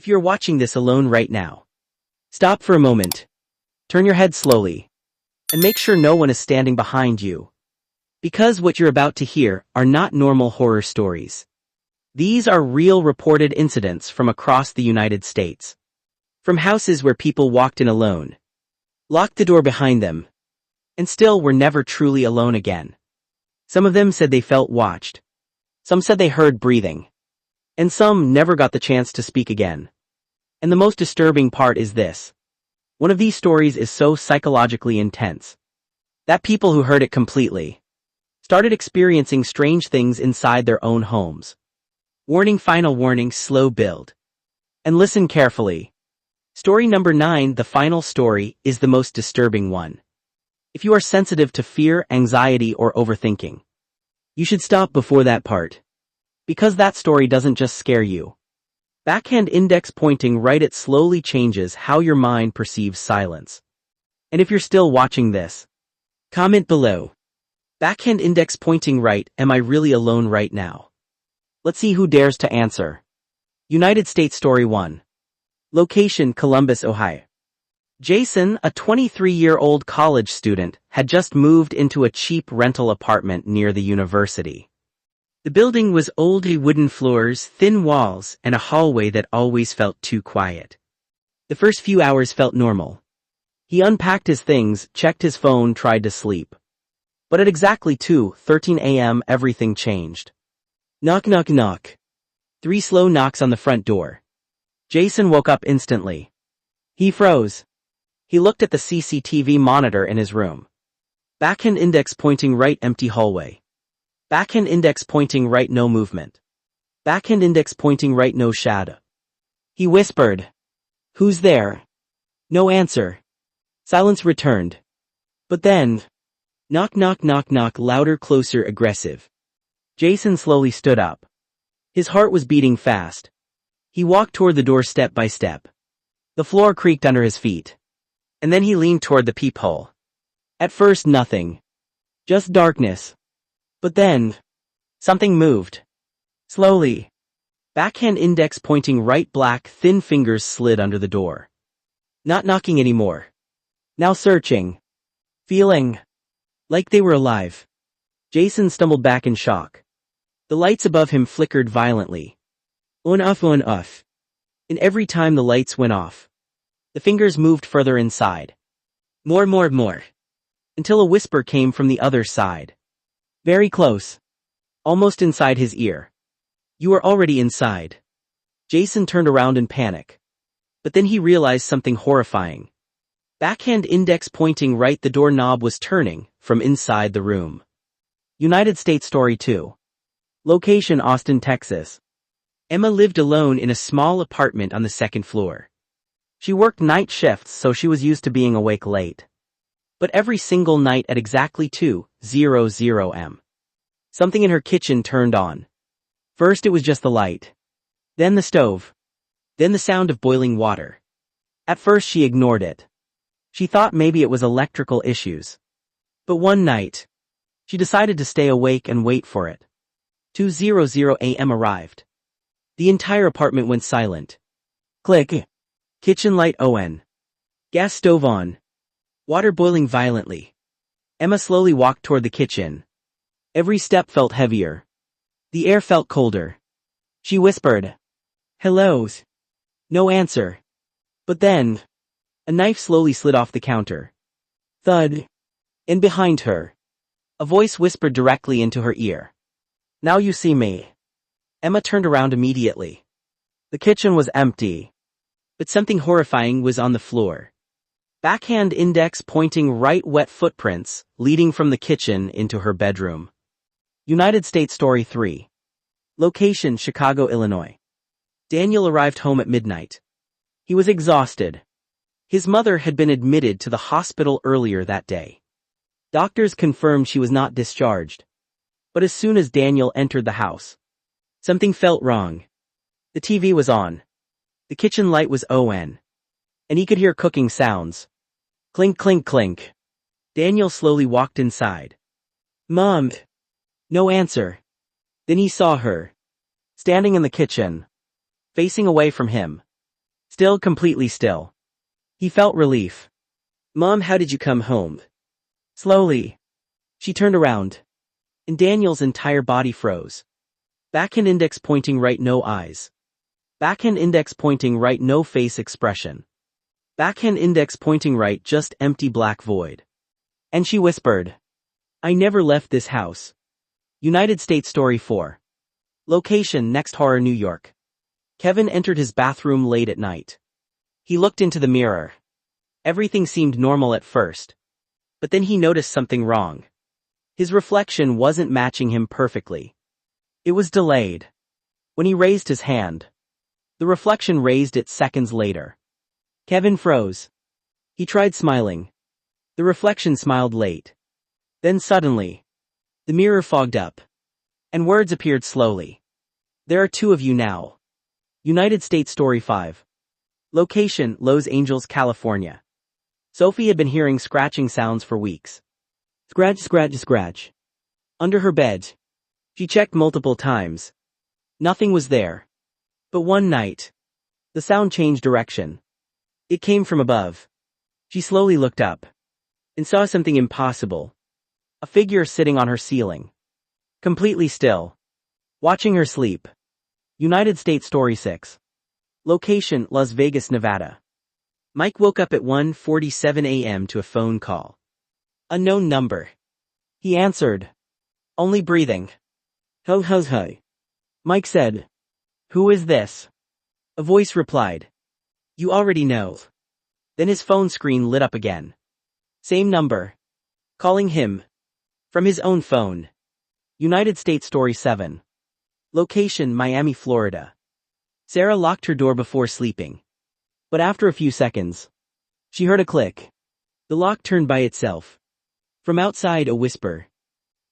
If you're watching this alone right now, stop for a moment, turn your head slowly, and make sure no one is standing behind you. Because what you're about to hear are not normal horror stories. These are real reported incidents from across the United States. From houses where people walked in alone, locked the door behind them, and still were never truly alone again. Some of them said they felt watched. Some said they heard breathing. And some never got the chance to speak again. And the most disturbing part is this. One of these stories is so psychologically intense that people who heard it completely started experiencing strange things inside their own homes. Warning, final warning, slow build. And listen carefully. Story number 9, the final story, is the most disturbing one. If you are sensitive to fear, anxiety, or overthinking, you should stop before that part. Because that story doesn't just scare you. Backhand index pointing right, it slowly changes how your mind perceives silence. And if you're still watching this, comment below. Backhand index pointing right, am I really alone right now? Let's see who dares to answer. United States Story 1. Location, Columbus, Ohio. Jason, a 23-year-old college student, had just moved into a cheap rental apartment near the university. The building was old, wooden floors, thin walls, and a hallway that always felt too quiet. The first few hours felt normal. He unpacked his things, checked his phone, tried to sleep. But at exactly 2:13 a.m. everything changed. Knock, knock, knock. 3 slow knocks on the front door. Jason woke up instantly. He froze. He looked at the CCTV monitor in his room. Backhand index pointing right, empty hallway. Backhand index pointing right, no movement. Backhand index pointing right, no shadow. He whispered, "Who's there?" No answer. Silence returned. But then, knock, knock, knock, knock, louder, closer, aggressive. Jason slowly stood up. His heart was beating fast. He walked toward the door step by step. The floor creaked under his feet. And then he leaned toward the peephole. At first nothing. Just darkness. But then, something moved. Slowly. Backhand index pointing right, black, thin fingers slid under the door. Not knocking anymore. Now searching. Feeling like they were alive. Jason stumbled back in shock. The lights above him flickered violently. On off, on off. And every time the lights went off, the fingers moved further inside. More, more, more. Until a whisper came from the other side. Very close. Almost inside his ear. You are already inside. Jason turned around in panic. But then he realized something horrifying. Backhand index pointing right, the doorknob was turning from inside the room. United States Story 2. Location, Austin, Texas. Emma lived alone in a small apartment on the second floor. She worked night shifts, so she was used to being awake late. But every single night at exactly 2:00 am. Something in her kitchen turned on. First it was just the light. Then the stove. Then the sound of boiling water. At first she ignored it. She thought maybe it was electrical issues. But one night, she decided to stay awake and wait for it. 2:00 a.m. arrived. The entire apartment went silent. Click. Kitchen light on. Gas stove on. Water boiling violently. Emma slowly walked toward the kitchen. Every step felt heavier. The air felt colder. She whispered, "Hello." No answer. But then, a knife slowly slid off the counter. Thud. And behind her, a voice whispered directly into her ear. "Now you see me." Emma turned around immediately. The kitchen was empty. But something horrifying was on the floor. Backhand index pointing right, wet footprints, leading from the kitchen into her bedroom. United States Story 3. Location, Chicago, Illinois. Daniel arrived home at midnight. He was exhausted. His mother had been admitted to the hospital earlier that day. Doctors confirmed she was not discharged. But as soon as Daniel entered the house, something felt wrong. The TV was on. The kitchen light was on. And he could hear cooking sounds. Clink, clink, clink. Daniel slowly walked inside. "Mom." No answer. Then he saw her. Standing in the kitchen. Facing away from him. Still completely still. He felt relief. Mom, how did you come home? Slowly. She turned around. And Daniel's entire body froze. Backhand index pointing right, no eyes. Backhand index pointing right, no face expression. Backhand index pointing right, just empty black void. And she whispered, I never left this house. United States Story 4. Location, Next Horror, New York. Kevin entered his bathroom late at night. He looked into the mirror. Everything seemed normal at first. But then he noticed something wrong. His reflection wasn't matching him perfectly. It was delayed. When he raised his hand, the reflection raised it seconds later. Kevin froze. He tried smiling. The reflection smiled late. Then suddenly, the mirror fogged up. And words appeared slowly. There are two of you now. United States Story 5. Location, Los Angeles, California. Sophie had been hearing scratching sounds for weeks. Scratch, scratch, scratch. Under her bed. She checked multiple times. Nothing was there. But one night, the sound changed direction. It came from above. She slowly looked up. And saw something impossible. A figure sitting on her ceiling. Completely still. Watching her sleep. United States Story 6. Location, Las Vegas, Nevada. Mike woke up at 1:47 a.m. to a phone call. Unknown number. He answered. Only breathing. Ho ho ho. Mike said. Who is this? A voice replied. You already know. Then his phone screen lit up again. Same number. Calling him. From his own phone. United States Story 7. Location, Miami, Florida. Sarah locked her door before sleeping. But after a few seconds, she heard a click. The lock turned by itself. From outside, a whisper.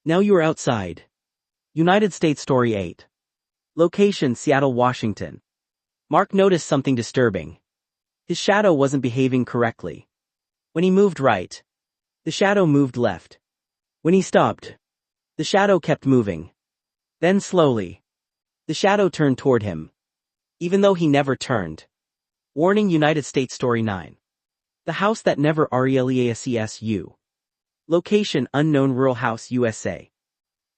Now you are outside. United States Story 8. Location, Seattle, Washington. Mark noticed something disturbing. His shadow wasn't behaving correctly. When he moved right, the shadow moved left. When he stopped, the shadow kept moving. Then slowly, the shadow turned toward him. Even though he never turned. Warning, United States Story 9. The house that never releases. Location, unknown, rural house, USA.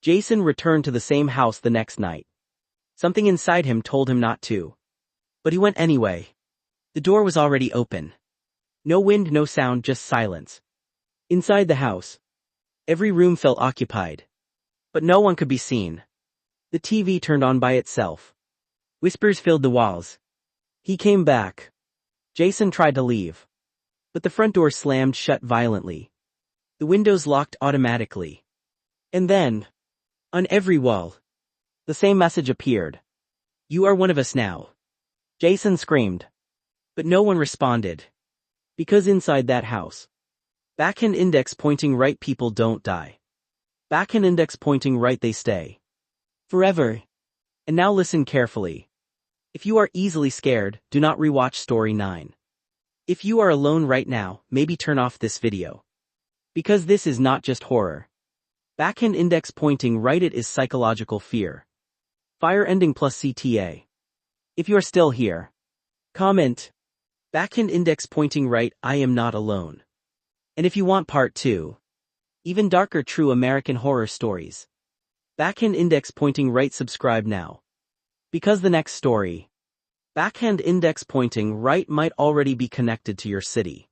Jason returned to the same house the next night. Something inside him told him not to. But he went anyway. The door was already open. No wind, no sound, just silence. Inside the house, every room felt occupied. But no one could be seen. The TV turned on by itself. Whispers filled the walls. He came back. Jason tried to leave. But the front door slammed shut violently. The windows locked automatically. And then, on every wall, the same message appeared. You are one of us now. Jason screamed. But no one responded. Because inside that house, backhand index pointing right, people don't die. Backhand index pointing right, they stay. Forever. And now listen carefully. If you are easily scared, do not rewatch Story 9. If you are alone right now, maybe turn off this video. Because this is not just horror. Backhand index pointing right, it is psychological fear. Fire ending plus CTA. If you are still here, comment. Backhand index pointing right, I am not alone. And if you want part 2, even darker true American horror stories. Backhand index pointing right, subscribe now. Because the next story, backhand index pointing right, might already be connected to your city.